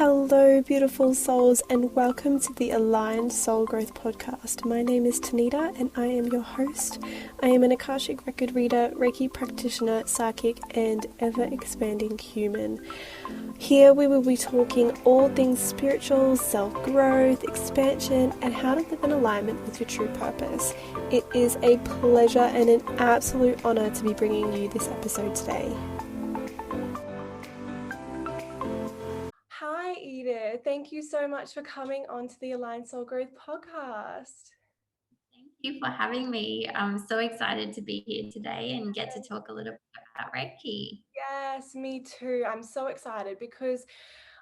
Hello, beautiful souls, and welcome to the Aligned Soul Growth Podcast. My name is Tanita, and I am your host. I am an Akashic Record reader, Reiki practitioner, psychic, and ever-expanding human. Here we will be talking all things spiritual, self-growth, expansion, and how to live in alignment with your true purpose. It is a pleasure and an absolute honor to be bringing you this episode today. Hi, Edith. Thank you so much for coming on to the Aligned Soul Growth Podcast. Thank you for having me. I'm so excited to be here today and get to talk a little bit about Reiki. Yes, me too. I'm so excited because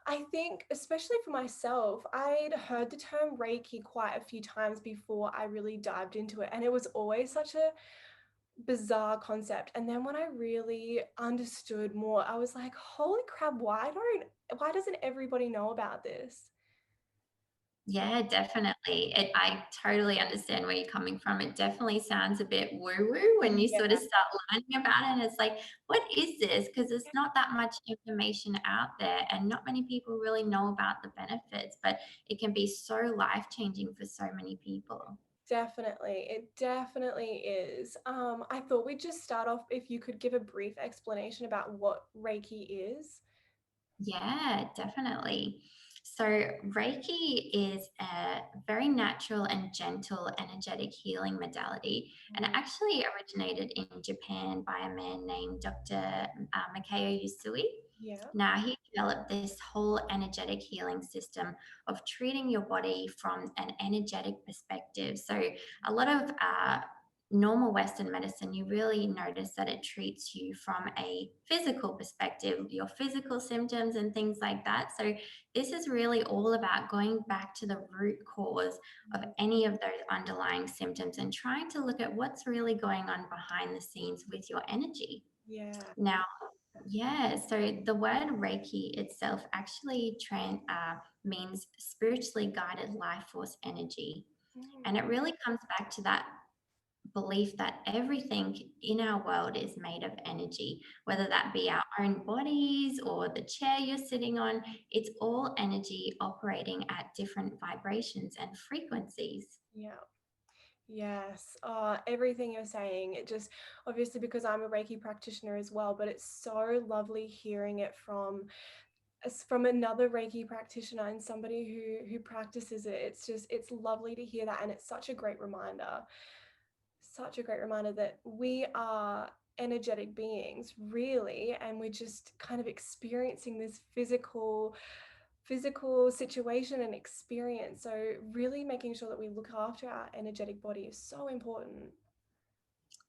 I think, especially for myself, I'd heard the term Reiki quite a few times before I really dived into it. And it was always such a bizarre concept. And then when I really understood more, I was like, holy crap, why doesn't everybody know about this? Yeah, definitely. I totally understand where you're coming from. It definitely sounds a bit woo-woo when you Yeah, sort of start learning about it. And it's like, what is this? Because there's not that much information out there, and not many people really know about the benefits, but it can be so life-changing for so many people. definitely. It definitely is. I thought we'd just start off if you could give a brief explanation about what Reiki is. Yeah, definitely. So, Reiki is a very natural and gentle energetic healing modality, and it actually originated in Japan by a man named Dr. Mikao Usui. Yeah. Now, he developed this whole energetic healing system of treating your body from an energetic perspective. So, a lot of normal Western medicine, you really notice that it treats you from a physical perspective, your physical symptoms and things like that. So, this is really all about going back to the root cause of any of those underlying symptoms and trying to look at what's really going on behind the scenes with your energy. Yeah. Now, yeah, so the word Reiki itself actually means spiritually guided life force energy. And it really comes back to that belief that everything in our world is made of energy, whether that be our own bodies or the chair you're sitting on. It's all energy operating at different vibrations and frequencies. Yeah. Yes, everything you're saying, it just obviously because I'm a Reiki practitioner as well, but it's so lovely hearing it from another Reiki practitioner and somebody who practices it. It's lovely to hear that, and it's such a great reminder that we are energetic beings, really, and we're just kind of experiencing this physical situation and experience. So really making sure that we look after our energetic body is so important.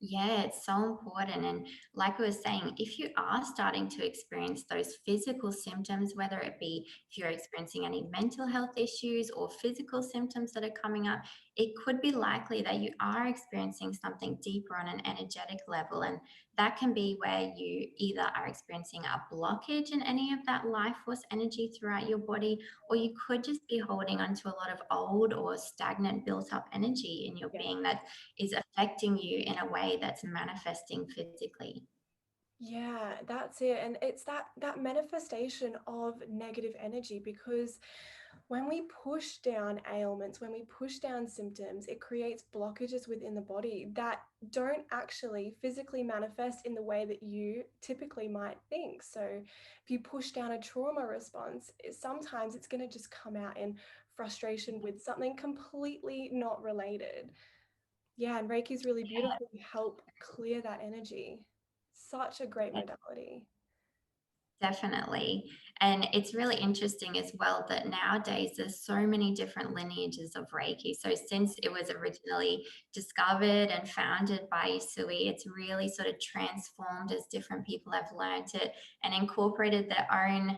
Yeah, it's so important. And like I was saying, if you are starting to experience those physical symptoms, whether it be if you're experiencing any mental health issues or physical symptoms that are coming up, it could be likely that you are experiencing something deeper on an energetic level. And that can be where you either are experiencing a blockage in any of that life force energy throughout your body, or you could just be holding onto a lot of old or stagnant built up energy in your Yeah. being that is affecting you in a way that's manifesting physically. Yeah, that's it. And it's that manifestation of negative energy, because when we push down ailments, when we push down symptoms, it creates blockages within the body that don't actually physically manifest in the way that you typically might think. So if you push down a trauma response, sometimes it's going to just come out in frustration with something completely not related. Yeah, and Reiki is really beautiful to help clear that energy. Such a great modality. Definitely. And it's really interesting as well that nowadays there's so many different lineages of Reiki. So since it was originally discovered and founded by Usui, it's really sort of transformed as different people have learned it and incorporated their own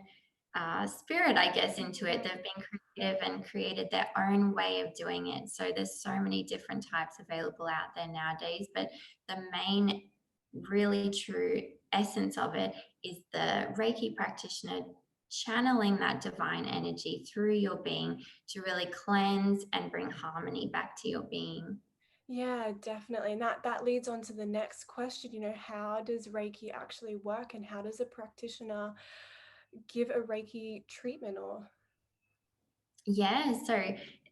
spirit, I guess, into it. They've been creative and created their own way of doing it. So there's so many different types available out there nowadays. But the main, really true essence of it is the Reiki practitioner channeling that divine energy through your being to really cleanse and bring harmony back to your being. Yeah, definitely. And that leads on to the next question, how does Reiki actually work, and how does a practitioner give a Reiki treatment or Yeah, so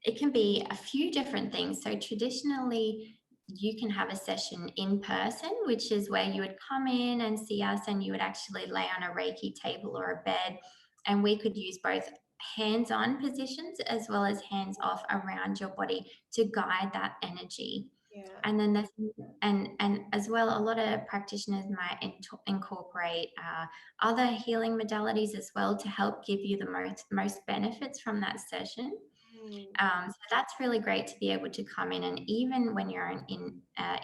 it can be a few different things. So traditionally, you can have a session in person, which is where you would come in and see us, and you would actually lay on a Reiki table or a bed, and we could use both hands-on positions as well as hands-off around your body to guide that energy. Yeah. And then there's and as well, a lot of practitioners might incorporate other healing modalities as well to help give you the most benefits from that session. Mm, So that's really great to be able to come in, and even when you're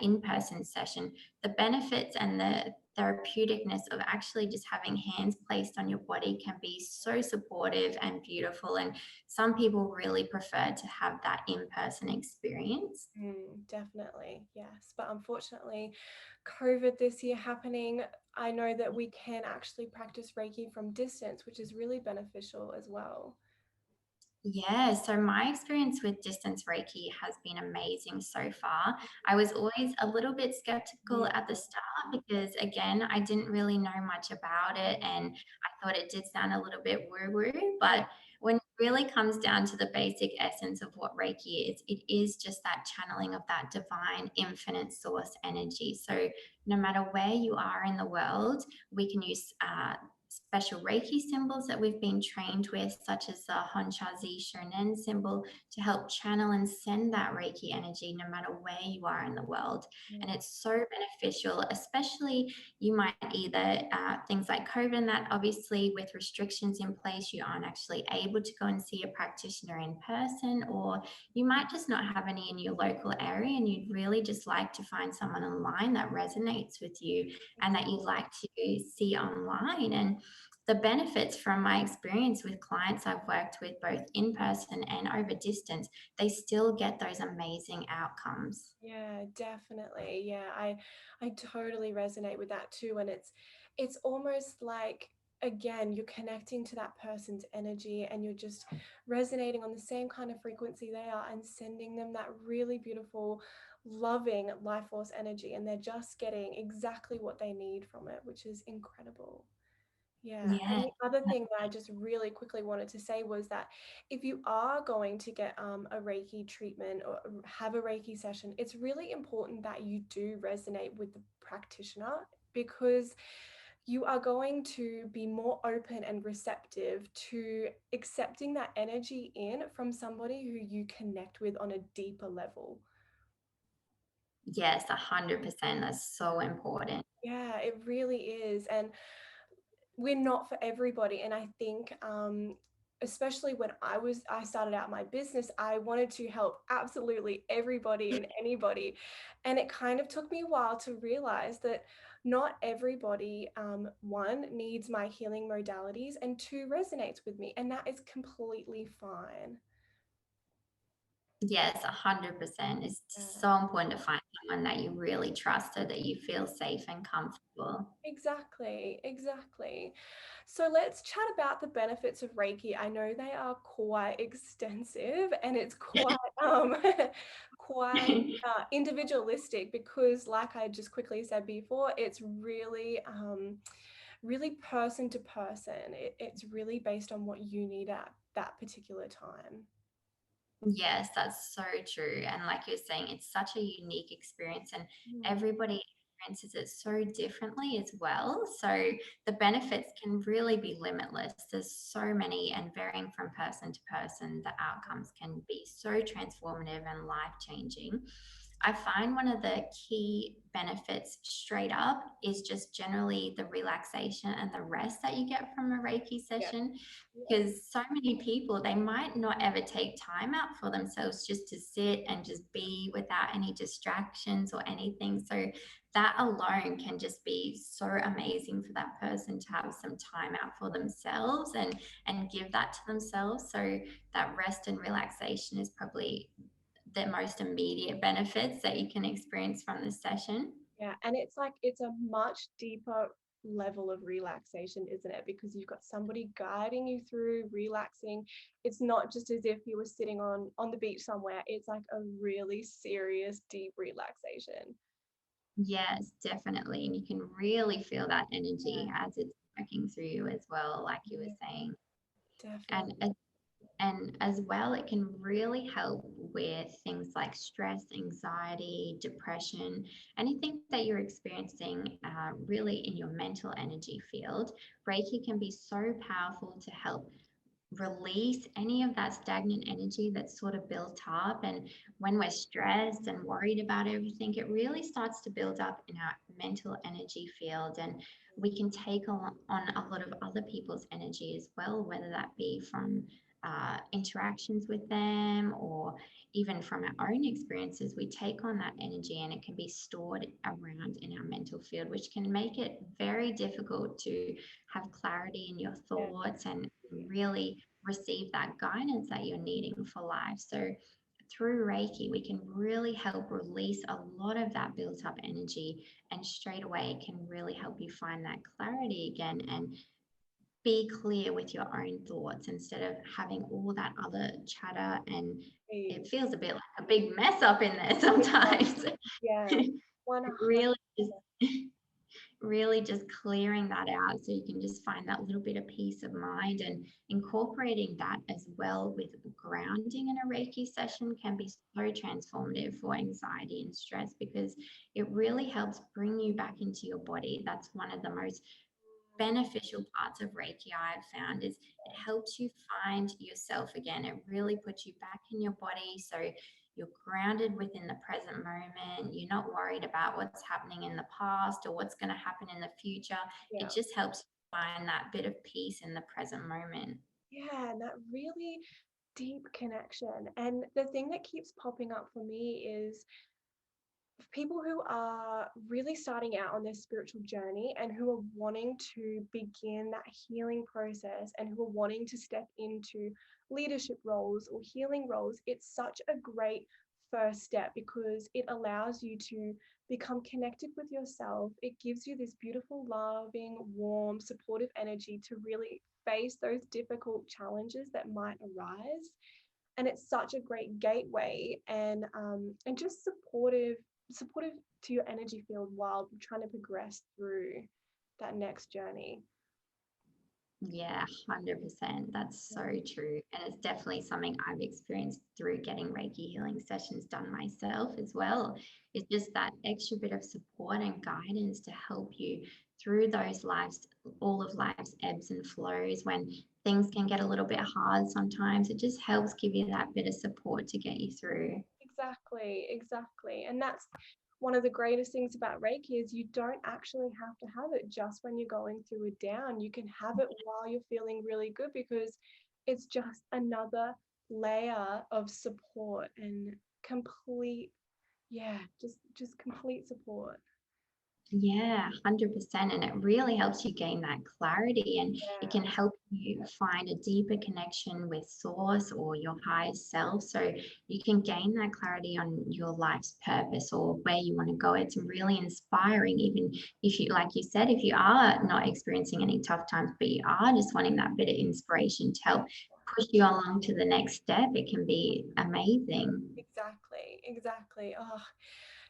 in-person session, the benefits and the therapeuticness of actually just having hands placed on your body can be so supportive and beautiful. And some people really prefer to have that in-person experience. definitely, yes. But unfortunately, COVID this year happening, I know that we can actually practice Reiki from distance, which is really beneficial as well. Yeah, so my experience with distance Reiki has been amazing so far. I was always a little bit skeptical Yeah. at the start because, again, I didn't really know much about it and I thought it did sound a little bit woo woo. Yeah. But when it really comes down to the basic essence of what Reiki is, it is just that channeling of that divine, infinite source energy. So no matter where you are in the world, we can use special Reiki symbols that we've been trained with, such as the Honshazi Shonen symbol, to help channel and send that Reiki energy no matter where you are in the world. And Yeah. it's so beneficial, especially you might either, things like COVID and that, obviously, with restrictions in place, you aren't actually able to go and see a practitioner in person, or you might just not have any in your local area and you'd really just like to find someone online that resonates with you and that you like to see online. And the benefits from my experience with clients I've worked with both in person and over distance, they still get those amazing outcomes. Yeah, definitely. Yeah, I totally resonate with that too. And it's almost like, again, you're connecting to that person's energy and you're just resonating on the same kind of frequency they are and sending them that really beautiful, loving life force energy. And they're just getting exactly what they need from it, which is incredible. Yeah, and Yeah. the other thing that I just really quickly wanted to say was that if you are going to get a Reiki treatment or have a Reiki session, it's really important that you do resonate with the practitioner because you are going to be more open and receptive to accepting that energy in from somebody who you connect with on a deeper level. Yes, 100%. That's so important. Yeah, it really is. And we're not for everybody. And I think especially when I started out my business, I wanted to help absolutely everybody and anybody, and it kind of took me a while to realize that not everybody, one, needs my healing modalities, and two, resonates with me, and that is completely fine. Yes, 100%. It's Yeah. so important to find someone that you really trust so that you feel safe and comfortable. Exactly, exactly. So let's chat about the benefits of Reiki. I know they are quite extensive and it's quite quite individualistic because, like I just quickly said before, it's really really person to person. It's really based on what you need at that particular time. Yes, that's so true. And like you're saying, it's such a unique experience, and Mm, everybody experiences it so differently as well. So the benefits can really be limitless. There's so many, and varying from person to person, the outcomes can be so transformative and life changing. I find one of the key benefits straight up is just generally the relaxation and the rest that you get from a Reiki yeah, session, yeah, because so many people, they might not ever take time out for themselves just to sit and just be without any distractions or anything. So that alone can just be so amazing for that person to have some time out for themselves and give that to themselves. So that rest and relaxation is probably the most immediate benefits that you can experience from this session. yeah. And it's like it's a much deeper level of relaxation, isn't it? Because you've got somebody guiding you through relaxing. It's not just as if you were sitting on the beach somewhere. It's like a really serious, deep relaxation. Yes, definitely. And you can really feel that energy as it's working through you as well, like you Yeah, were saying. And definitely. And as well, it can really help with things like stress, anxiety, depression, anything that you're experiencing really in your mental energy field. Reiki can be so powerful to help release any of that stagnant energy that's sort of built up. And when we're stressed and worried about everything, it really starts to build up in our mental energy field. And we can take on a lot of other people's energy as well, whether that be from interactions with them or even from our own experiences. We take on that energy and it can be stored around in our mental field, which can make it very difficult to have clarity in your Yeah. thoughts and really receive that guidance that you're needing for life. So, through Reiki, we can really help release a lot of that built up energy, and straight away, it can really help you find that clarity again and be clear with your own thoughts instead of having all that other chatter. And it Please. feels a bit like a big mess up in there It does. sometimes. Yeah. It 100. really is really just clearing that out so you can just find that little bit of peace of mind, and incorporating that as well with grounding in a Reiki session can be so transformative for anxiety and stress because it really helps bring you back into your body. That's one of the most beneficial parts of Reiki I've found is it helps you find yourself again. It really puts you back in your body so you're grounded within the present moment. You're not worried about what's happening in the past or what's going to happen in the future. It Yeah. just helps you find that bit of peace in the present moment. Yeah. And that really deep connection. And the thing that keeps popping up for me is people who are really starting out on their spiritual journey and who are wanting to begin that healing process and who are wanting to step into leadership roles or healing roles. It's such a great first step because it allows you to become connected with yourself. It gives you this beautiful, loving, warm, supportive energy to really face those difficult challenges that might arise. And it's such a great gateway and just supportive to your energy field while trying to progress through that next journey. Yeah, 100%. That's so true. And it's definitely something I've experienced through getting Reiki healing sessions done myself as well. It's just that extra bit of support and guidance to help you through those lives, all of life's ebbs and flows when things can get a little bit hard sometimes. It just helps give you that bit of support to get you through. Exactly, exactly. And that's one of the greatest things about Reiki is you don't actually have to have it just when you're going through a down. You can have it while you're feeling really good because it's just another layer of support and complete, yeah, just complete support. Yeah, 100%. And it really helps you gain that clarity, and it can Yeah, help you find a deeper connection with source or your higher self. So you can gain that clarity on your life's purpose or where you want to go. It's really inspiring, even if you, like you said, if you are not experiencing any tough times, but you are just wanting that bit of inspiration to help push you along to the next step. It can be amazing. exactly, exactly. Oh,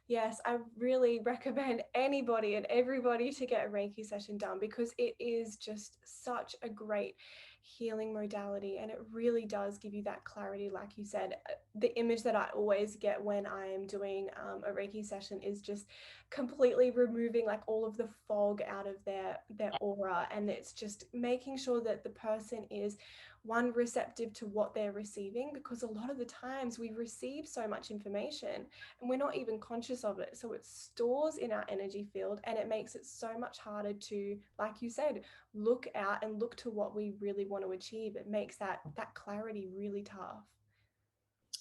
yes, I really recommend anybody and everybody to get a Reiki session done because it is just such a great healing modality and it really does give you that clarity. Like you said, the image that I always get when I am doing a Reiki session is just completely removing like all of the fog out of their aura, and it's just making sure that the person is one receptive to what they're receiving because a lot of the times we receive so much information and we're not even conscious of it. So it stores in our energy field and it makes it so much harder to, like you said, look out and look to what we really want to achieve. It makes that clarity really tough.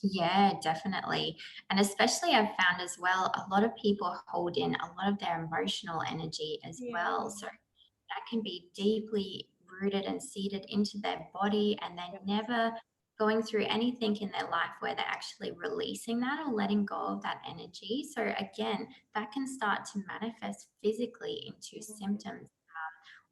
Yeah, definitely. And especially I've found as well, a lot of people hold in a lot of their emotional energy as Yeah. well. So that can be deeply rooted and seated into their body, and they're Yes. never going through anything in their life where they're actually releasing that or letting go of that energy. So again, that can start to manifest physically into Mhm. symptoms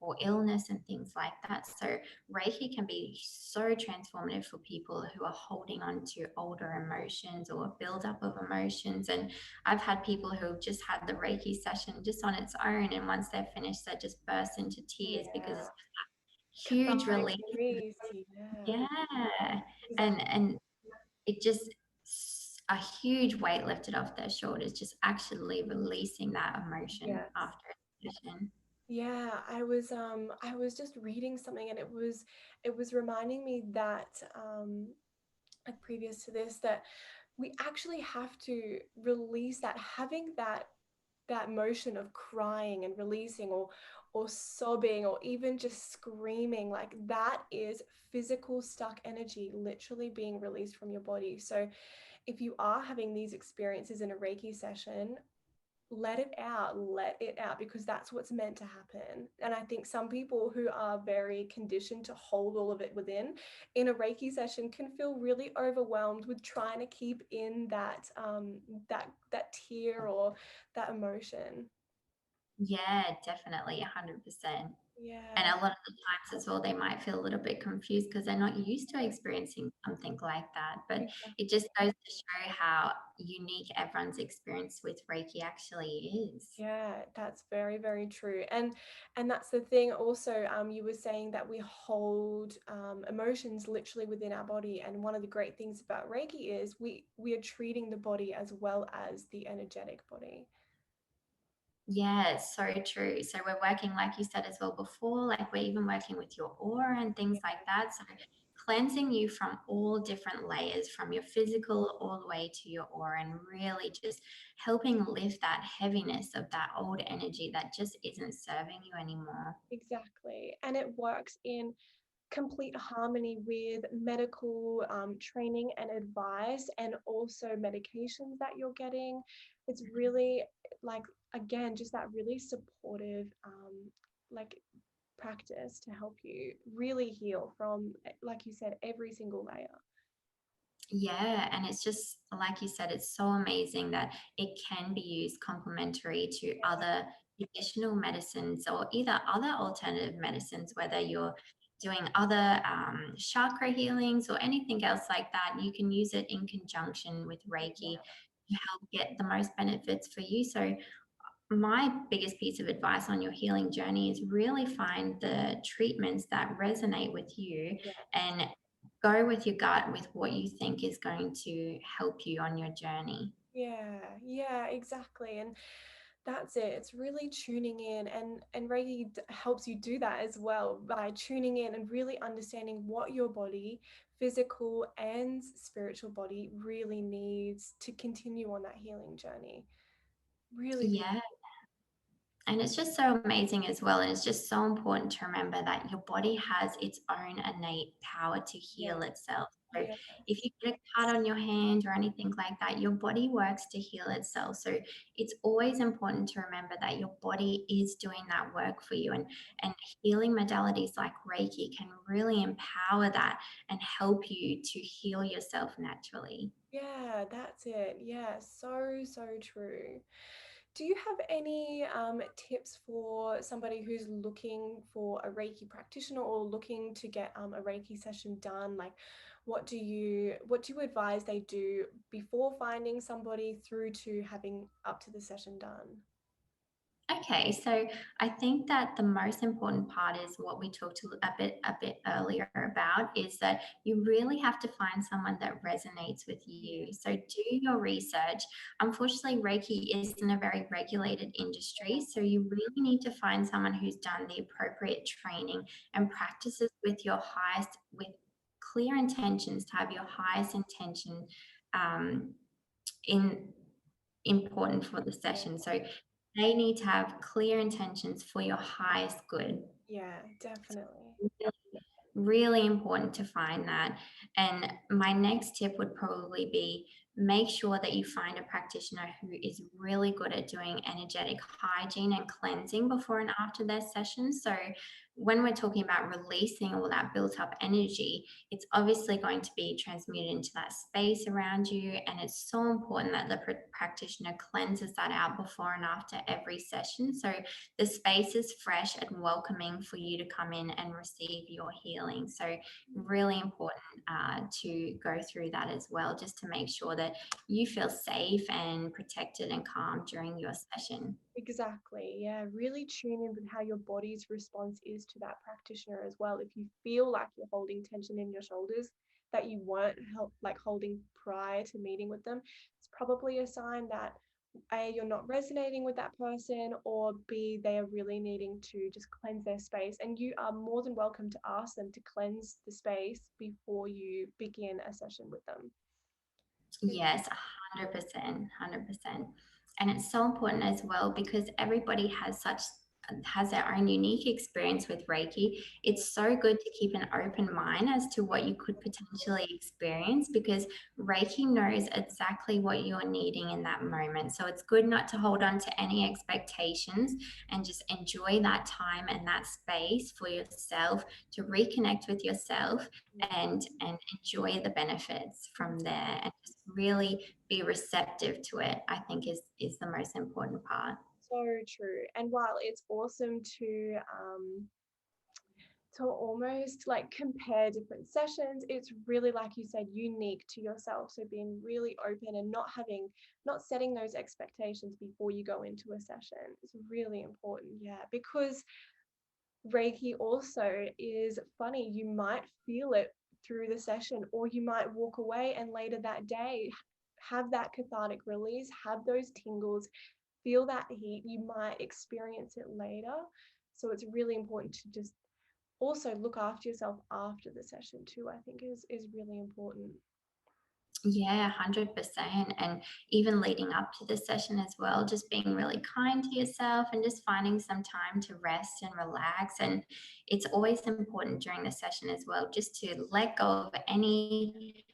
or illness and things like that. So Reiki can be so transformative for people who are holding on to older emotions or a buildup of emotions. And I've had people who have just had the Reiki session just on its own, and once they're finished, they just burst into tears because Yeah. huge cathartic relief. release. Yeah. Yeah. Exactly. And it just a huge weight lifted off their shoulders, just actually releasing that emotion Yes. after a session. Yeah, I was just reading something, and it was reminding me that like previous to this, that we actually have to release that, having that motion of crying and releasing, or sobbing, or even just screaming, like that is physical stuck energy literally being released from your body. So if you are having these experiences in a Reiki session, let it out, because that's what's meant to happen. And I think some people who are very conditioned to hold all of it within, in a Reiki session, can feel really overwhelmed with trying to keep in that tear or that emotion. Yeah, definitely 100%. And Yeah, a lot of the times as well, they might feel a little bit confused because they're not used to experiencing something like that. But it exactly. just goes to show how unique everyone's experience with Reiki actually is. Yeah, that's very, very true. And that's the thing also, you were saying that we hold emotions literally within our body. And one of the great things about Reiki is we are treating the body as well as the energetic body. Yeah, it's so true. So we're working, like you said as well before, like we're even working with your aura and things Yeah, like that. So cleansing you from all different layers, from your physical all the way to your aura, and really just helping lift that heaviness of that old energy that just isn't serving you anymore. exactly. And it works in complete harmony with medical training and advice, and also medications that you're getting. It's really, like, again, just that really supportive, like, practice to help you really heal from, like you said, every single layer. Yeah, and it's just like you said, it's so amazing that it can be used complementary to other traditional medicines or either other alternative medicines, whether you're doing other chakra healings or anything else like that. You can use it in conjunction with Reiki Yeah, to help get the most benefits for you. So my biggest piece of advice on your healing journey is really find the treatments that resonate with you yes. and go with your gut with what you think is going to help you on your journey. Yeah, yeah, exactly. And that's it. It's really tuning in, and Reiki helps you do that as well, by tuning in and really understanding what your body, physical and spiritual body, really needs to continue on that healing journey. Really beautiful. Yeah. And it's just so amazing as well. And it's just so important to remember that your body has its own innate power to Yeah, heal itself. So yes, if you get a cut on your hand or anything like that, your body works to heal itself. So it's always important to remember that your body is doing that work for you. And healing modalities like Reiki can really empower that and help you to heal yourself naturally. yeah, that's it. Yeah, so, so true. Do you have any tips for somebody who's looking for a Reiki practitioner, or looking to get a Reiki session done? Like, what do you advise they do before finding somebody, through to having up to the session done? Okay, so I think that the most important part is what we talked a bit earlier about is that you really have to find someone that resonates with Yeah, you. So do your research. Unfortunately, Reiki isn't a very regulated industry, so you really need to find someone who's done the appropriate training and practices with clear intentions to have your highest intention um, in important for the yeah, session. So they need to have clear intentions for your highest good. yeah, definitely. Really, really important to find that. And my next tip would probably be make sure that you find a practitioner who is really good at doing energetic hygiene and cleansing before and after their session. So when we're talking about releasing all that built up energy, it's obviously going to be transmuted into that space around you. And it's so important that the practitioner cleanses that out before and after every session. So the space is fresh and welcoming for you to come in and receive your healing. So, really important to go through that as well, just to make sure that you feel safe and protected and calm during your session. Exactly. Yeah. Really tune in with how your body's response is to that practitioner as well. If you feel like you're holding tension in your shoulders that you weren't like holding prior to meeting with them, it's probably a sign that A, you're not resonating with that person, or B, they are really needing to just cleanse their space. And you are more than welcome to ask them to cleanse the space before you begin a session with them. Yes, 100%, 100%. And it's so important as well because everybody has their own unique experience with Reiki. It's so good to keep an open mind as to what you could potentially experience because Reiki knows exactly what you're needing in that moment. So it's good not to hold on to any expectations and just enjoy that time and that space for yourself to reconnect with yourself and enjoy the benefits from there and just really be receptive to it, I think is the most important part. So true. And while it's awesome to almost like compare different sessions, it's really, like you said, unique to yourself. So being really open and not setting those expectations before you go into a session is really important. Yeah, because Reiki also is funny. You might feel it through the session, or you might walk away and later that day have that cathartic release, have those tingles, feel that heat. You might experience it later. So it's really important to just also look after yourself after the session too, I think is really important. Yeah, 100%. And even leading up to the session as well, just being really kind to yourself and just finding some time to rest and relax. And it's always important during the session as well, just to let go of any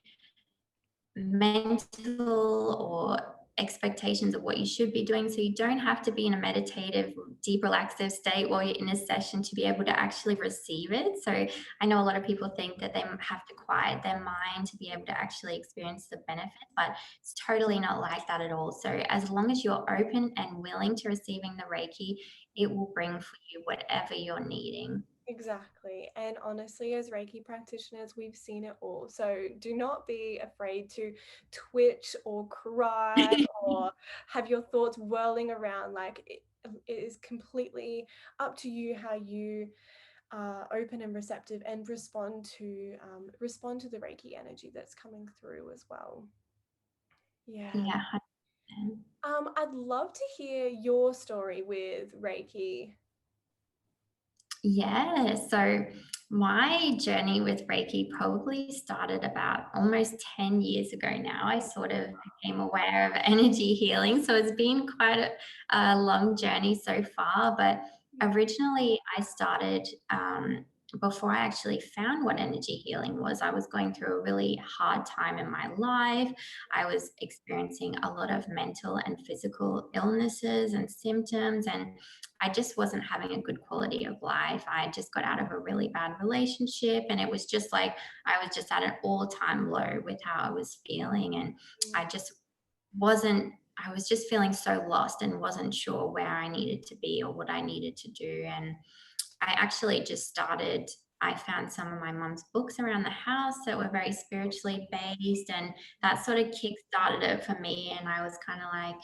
mental or expectations of what you should be doing. So you don't have to be in a meditative, deep, relaxive state while you're in a session to be able to actually receive it. So I know a lot of people think that they have to quiet their mind to be able to actually experience the benefit, but it's totally not like that at all. So as long as you're open and willing to receiving the Reiki, it will bring for you whatever you're needing. Exactly. And honestly, as Reiki practitioners, we've seen it all. So do not be afraid to twitch or cry or have your thoughts whirling around. Like it is completely up to you how you are open and receptive and respond to the Reiki energy that's coming through as well. Yeah. Yeah, 100%. I'd love to hear your story with Reiki. Yeah, so my journey with Reiki probably started about almost 10 years ago now. I sort of became aware of energy healing. So it's been quite a long journey so far. But originally, I started before I actually found what energy healing was. I was going through a really hard time in my life. I was experiencing a lot of mental and physical illnesses and symptoms. And I just wasn't having a good quality of life. I just got out of a really bad relationship, and it was just like I was just at an all-time low with how I was feeling. And I just I was just feeling so lost and wasn't sure where I needed to be or what I needed to do. And I actually just started. I found some of my mum's books around the house that were very spiritually based, and that sort of kick-started it for me. And I was kind of like,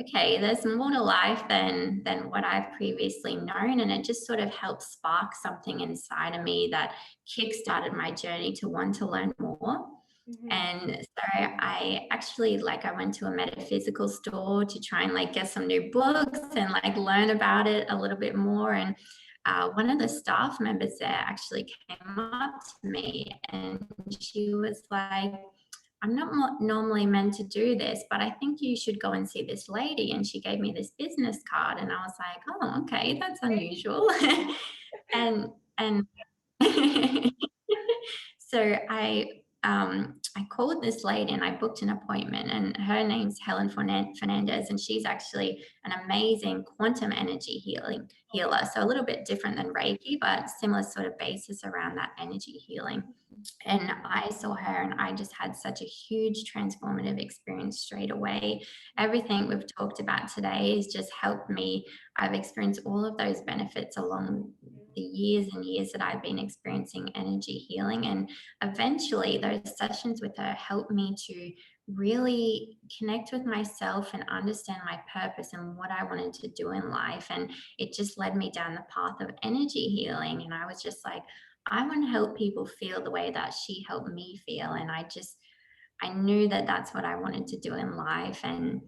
okay, there's more to life than what I've previously known. And it just sort of helped spark something inside of me that kick-started my journey to want to learn more. Mhm. And so I actually like I went to a metaphysical store to try and like get some new books and like learn about it a little bit more. And one of the staff members there actually came up to me and she was like, I'm not normally meant to do this, but I think you should go and see this lady. And she gave me this business card, and I was like, oh, okay, that's unusual. And so I called this lady and I booked an appointment, and her name's Helen Fernandez, and she's actually an amazing quantum energy healer. So a little bit different than Reiki, but similar sort of basis around that energy healing. And I saw her and I just had such a huge transformative experience straight away. Everything we've talked about today has just helped me. I've experienced all of those benefits along the years and years that I've been experiencing energy healing. And eventually, those sessions with her helped me to really connect with myself and understand my purpose and what I wanted to do in life. And it just led me down the path of energy healing. And I was just like, I want to help people feel the way that she helped me feel. And I knew that that's what I wanted to do in life. And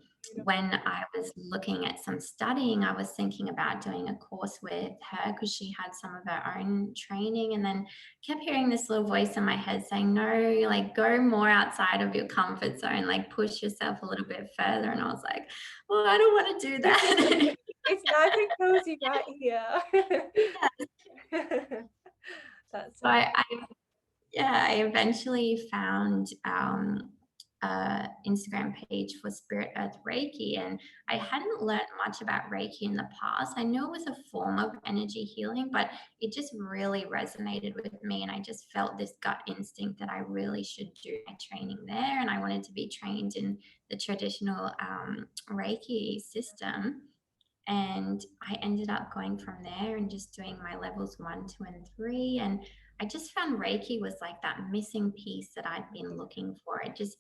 when Beautiful. I was looking at some studying, I was thinking about doing a course with her because she had some of her own training, and then kept hearing this little voice in my head saying, no, like go more outside of your comfort zone, like push yourself a little bit further. And I was like, well, I don't want to do that. It's nice and cozy right here. Yeah. That's So so yeah, I eventually found a Instagram page for Spirit Earth Reiki, and I cool. hadn't learned much about Reiki in the past. I knew it was a form of energy healing, but it just really resonated with me, and I just felt this gut instinct that I really should do my training there, and I wanted to be trained in the traditional Reiki system. And I ended up going from there and just doing my levels 1, 2, and 3. And I just found Reiki was like that missing piece that I'd been looking for. It just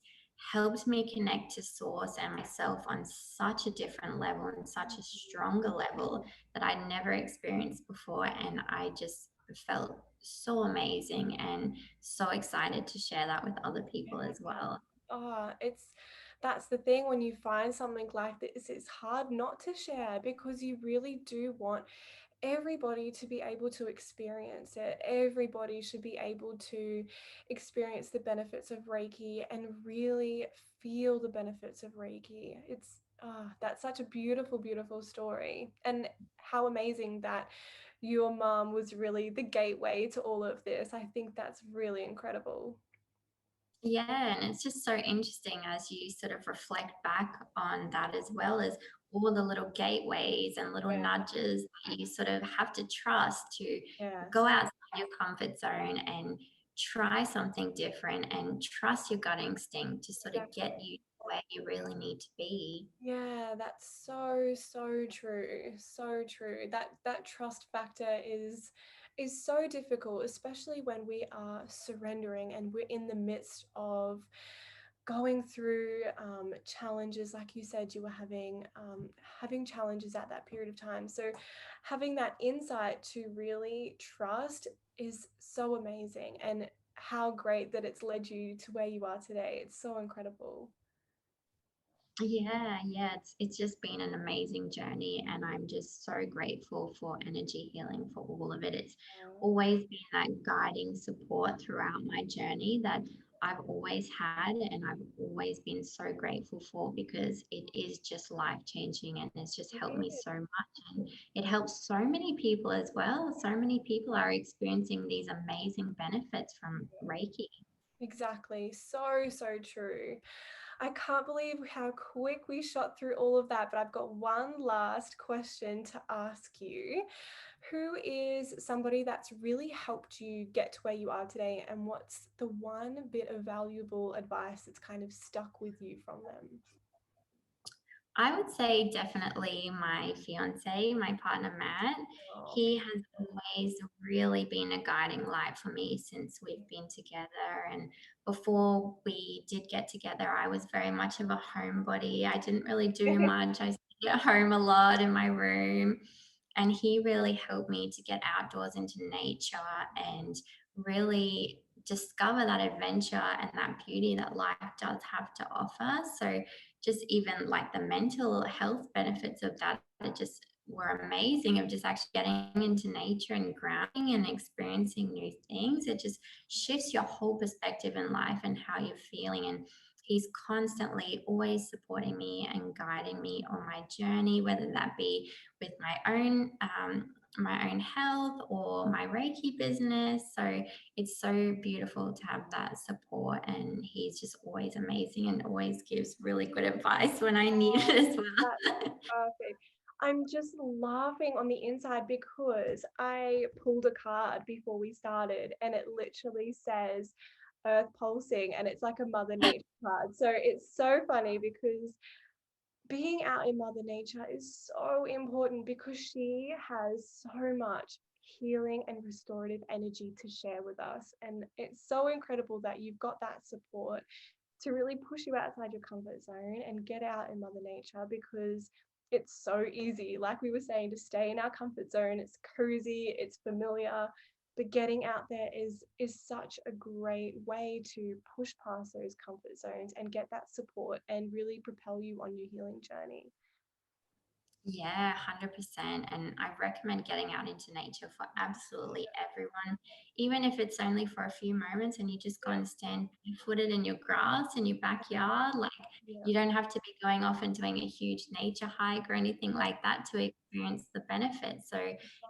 helped me connect to source and myself on such a different level and such a stronger level that I'd never experienced before. And I just felt so amazing and so excited to share that with other people as well. Oh, it's that's the thing when you find something like this, it's hard not to share because you really do want everybody to be able to experience it. Everybody should be able to experience the benefits of Reiki and really feel the benefits of Reiki. It's that's such a beautiful, beautiful story. And how amazing that your mom was really the gateway to all of this. I think that's really incredible. Yeah, and it's just so interesting as you sort of reflect back on that, as well as all the little gateways and little Yeah. nudges that you sort of have to trust to go Yes. outside your comfort zone and try something different and trust your gut instinct to sort of Exactly. get you where you really need to be. Yeah, that's so, so true. So true. That trust factor is so difficult, especially when we are surrendering and we're in the midst of going through challenges. Like you said, you were having challenges at that period of time. So having that insight to really trust is so amazing, and how great that it's led you to where you are today. It's so incredible. Yeah, yeah, it's just been an amazing journey, and I'm just so grateful for energy healing for all of it. It's Oh, always been that guiding support throughout my journey that I've always had, and I've always been so grateful for, because it is just life changing and it's just it helped me is. so much. And it helps so many people as well. So many people are experiencing these amazing benefits from Reiki. Exactly. So, so true. I can't believe how quick we shot through all of that, but I've got one last question to ask you. Who is somebody that's really helped you get to where you are today, and what's the one bit of valuable advice that's kind of stuck with you from them? I would say definitely my fiance, my partner Matt. Oh, He has always really been a guiding light for me since we've been together. And before we did get together, I was very much of a homebody. I didn't really do much. I stayed at home a lot in my room. And he really helped me to get outdoors into nature and really discover that adventure and that beauty that life does have to offer. So just even like the mental health benefits of that, it just were amazing, of just actually getting into nature and grounding and experiencing new things. It just shifts your whole perspective in life and how you're feeling. And he's constantly always supporting me and guiding me on my journey, whether that be with my own health or my Reiki business. So it's so beautiful to have that support, and he's just always amazing and always gives really good advice when I need oh, it as that's well. perfect. I'm just laughing on the inside because I pulled a card before we started and it literally says Earth pulsing, and it's like a Mother Nature card. So it's so funny because being out in Mother Nature is so important because she has so much healing and restorative energy to share with us. And it's so incredible that you've got that support to really push you outside your comfort zone and get out in Mother Nature, because it's so easy, like we were saying, to stay in our comfort zone. It's cozy, it's familiar, but getting out there is such a great way to push past those comfort zones and get that support and really propel you on your healing journey. Yeah, 100%. And I recommend getting out into nature for absolutely everyone, even if it's only for a few moments and you just go Yeah, and stand footed in your grass in your backyard. Like, yeah, you don't have to be going off and doing a huge nature hike or anything like that to experience the benefits. So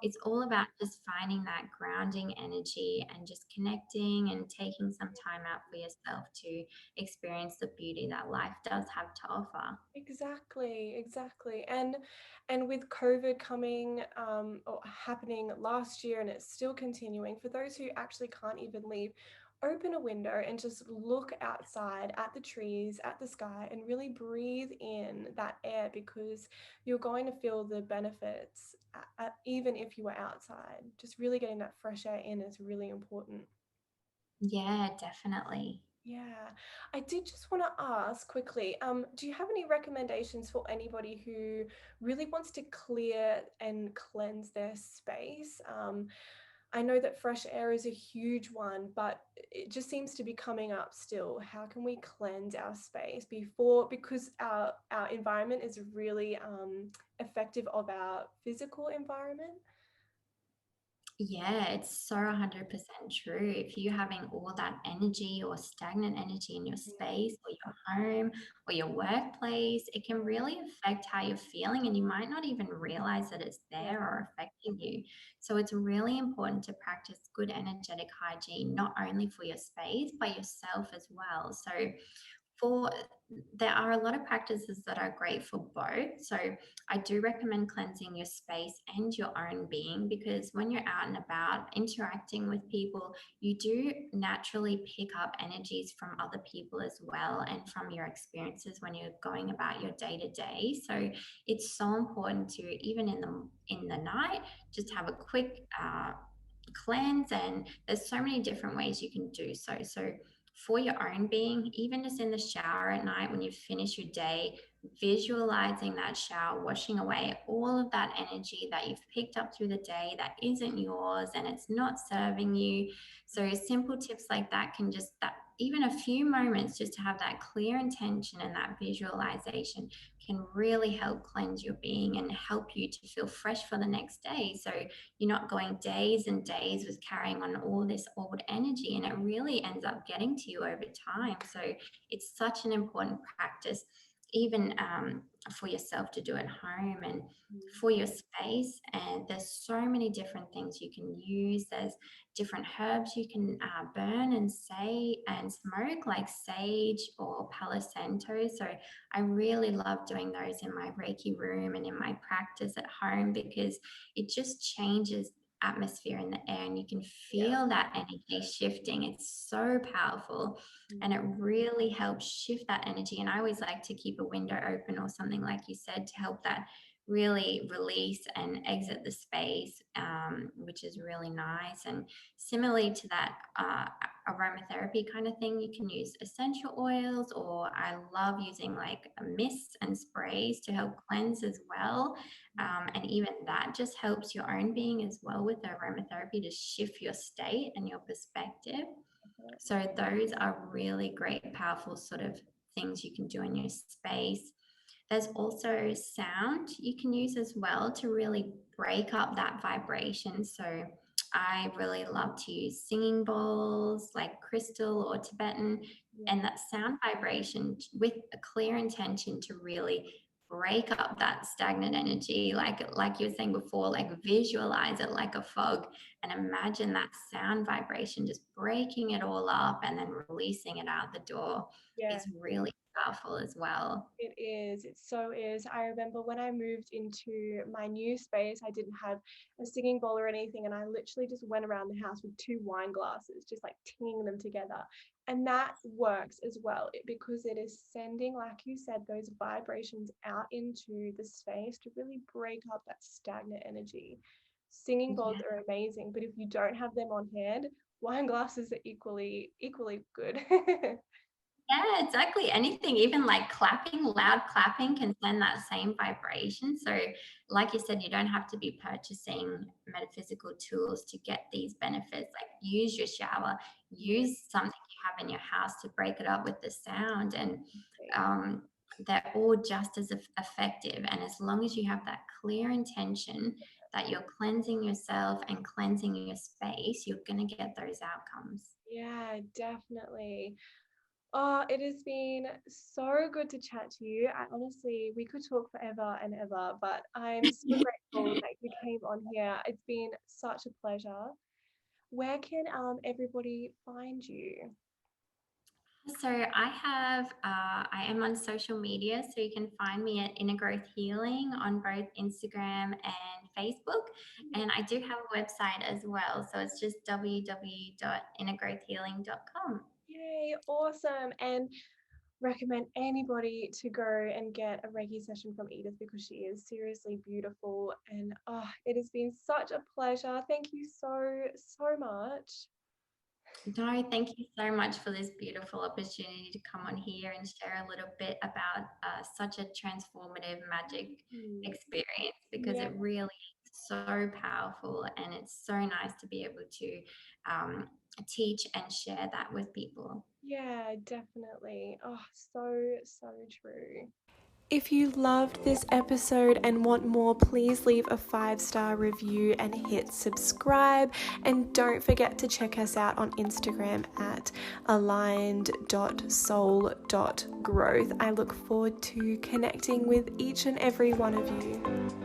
it's all about just finding that grounding energy and just connecting and taking some time out for yourself to experience the beauty that life does have to offer. exactly, exactly. And with COVID coming or happening last year, and it's still continuing, for those who actually can't even leave, open a window and just look outside at the trees, at the sky, and really breathe in that air, because you're going to feel the benefits even if you were outside. Just really getting that fresh air in is really important. Yeah, definitely. Yeah, I did just want to ask quickly, do you have any recommendations for anybody who really wants to clear and cleanse their space? I know that fresh air is a huge one, but it just seems to be coming up still. How can we cleanse our space before, because our environment is really effective of our physical environment? Yeah, it's so 100% true. If you're having all that energy or stagnant energy in your Mm, space or your home or your workplace, it can really affect how you're feeling, and you might not even realize that it's yeah, there or affecting you. So it's really important to practice good energetic hygiene, not only for your space, but yourself as well. So for there are a lot of practices that are great for both. So I do recommend cleansing your space and your own being, because when you're out and about interacting with people, you do naturally pick up energies from other people as well, and from your experiences when you're going about your day to day. So it's so important to, even in the night, just have a quick cleanse. And there's so many different ways you can do so. So for your own being, even just in the shower at night when you finish your day, visualizing that shower, washing away all of that energy that you've picked up through the day that isn't yours and it's not serving you. So simple tips like that can just, that even a few moments just to have that clear intention and that visualization can really help cleanse your being and help you to feel fresh for the next day. So you're not going days and days with carrying on all this old energy, and it really ends up getting to you over time. So it's such an important practice, even for yourself to do at home and mm, for your space. And there's so many different things you can use. There's different herbs you can burn and say and smoke, like sage or palo santo. So I really love doing those in my Reiki room and in my practice at home, because it just changes atmosphere in the air and you can yeah. feel that energy shifting. It's so powerful, and it really helps shift that energy. And I always like to keep a window open or something, like you said, to help that really release and exit the space, which is really nice. And similarly to that aromatherapy kind of thing, you can use essential oils, or I love using like mists and sprays to help cleanse as well. And even that just helps your own being as well with the aromatherapy to shift your state and your perspective. Definitely. So those are really great, powerful sort of things you can do in your space. There's also sound you can use as well to really break up that vibration. So I really love to use singing bowls like crystal or Tibetan, Yeah, and that sound vibration with a clear intention to really break up that stagnant energy, like you were saying before, like visualize it like a fog and imagine that sound vibration just breaking it all up and then releasing it out the door yeah. is really powerful as well. It is. It so is. I remember when I moved into my new space, I didn't have a singing bowl or anything, and I literally just went around the house with two wine glasses, just like tinging them together. And that works as well, because it is sending, like you said, those vibrations out into the space to really break up that stagnant energy. Singing bowls Yeah. are amazing, but if you don't have them on hand, wine glasses are equally good. Yeah, exactly. Anything, even like clapping, loud clapping can send that same vibration. So, like you said, you don't have to be purchasing metaphysical tools to get these benefits. Like, use your shower, Yeah, use something you have in your house to break it up with the sound, and exactly. um, they're all just as effective. And as long as you have that clear intention that you're cleansing yourself and cleansing your space, you're going to get those outcomes. Yeah, definitely. Oh, it has been so good to chat to you. I honestly, we could talk forever and ever, but I'm so grateful that you came on here. It's been such a pleasure. Where can everybody find you? So I am on social media, so you can find me at Inner Growth Healing on both Instagram and Facebook. And I do have a website as well. So it's just www.innergrowthhealing.com. Yay, awesome. And recommend anybody to go and get a Reiki session from Edith because she is seriously beautiful. And oh, it has been such a pleasure. Thank you so much. No, thank you so much for this beautiful opportunity to come on here and share a little bit about such a transformative magic Mm, experience, because yeah, it really is so powerful, and it's so nice to be able to teach and share that with people. yeah, definitely. Oh, so true. If you loved this episode and want more, please leave a 5-star review and hit subscribe. And don't forget to check us out on Instagram at aligned.soul.growth. I look forward to connecting with each and every one of you.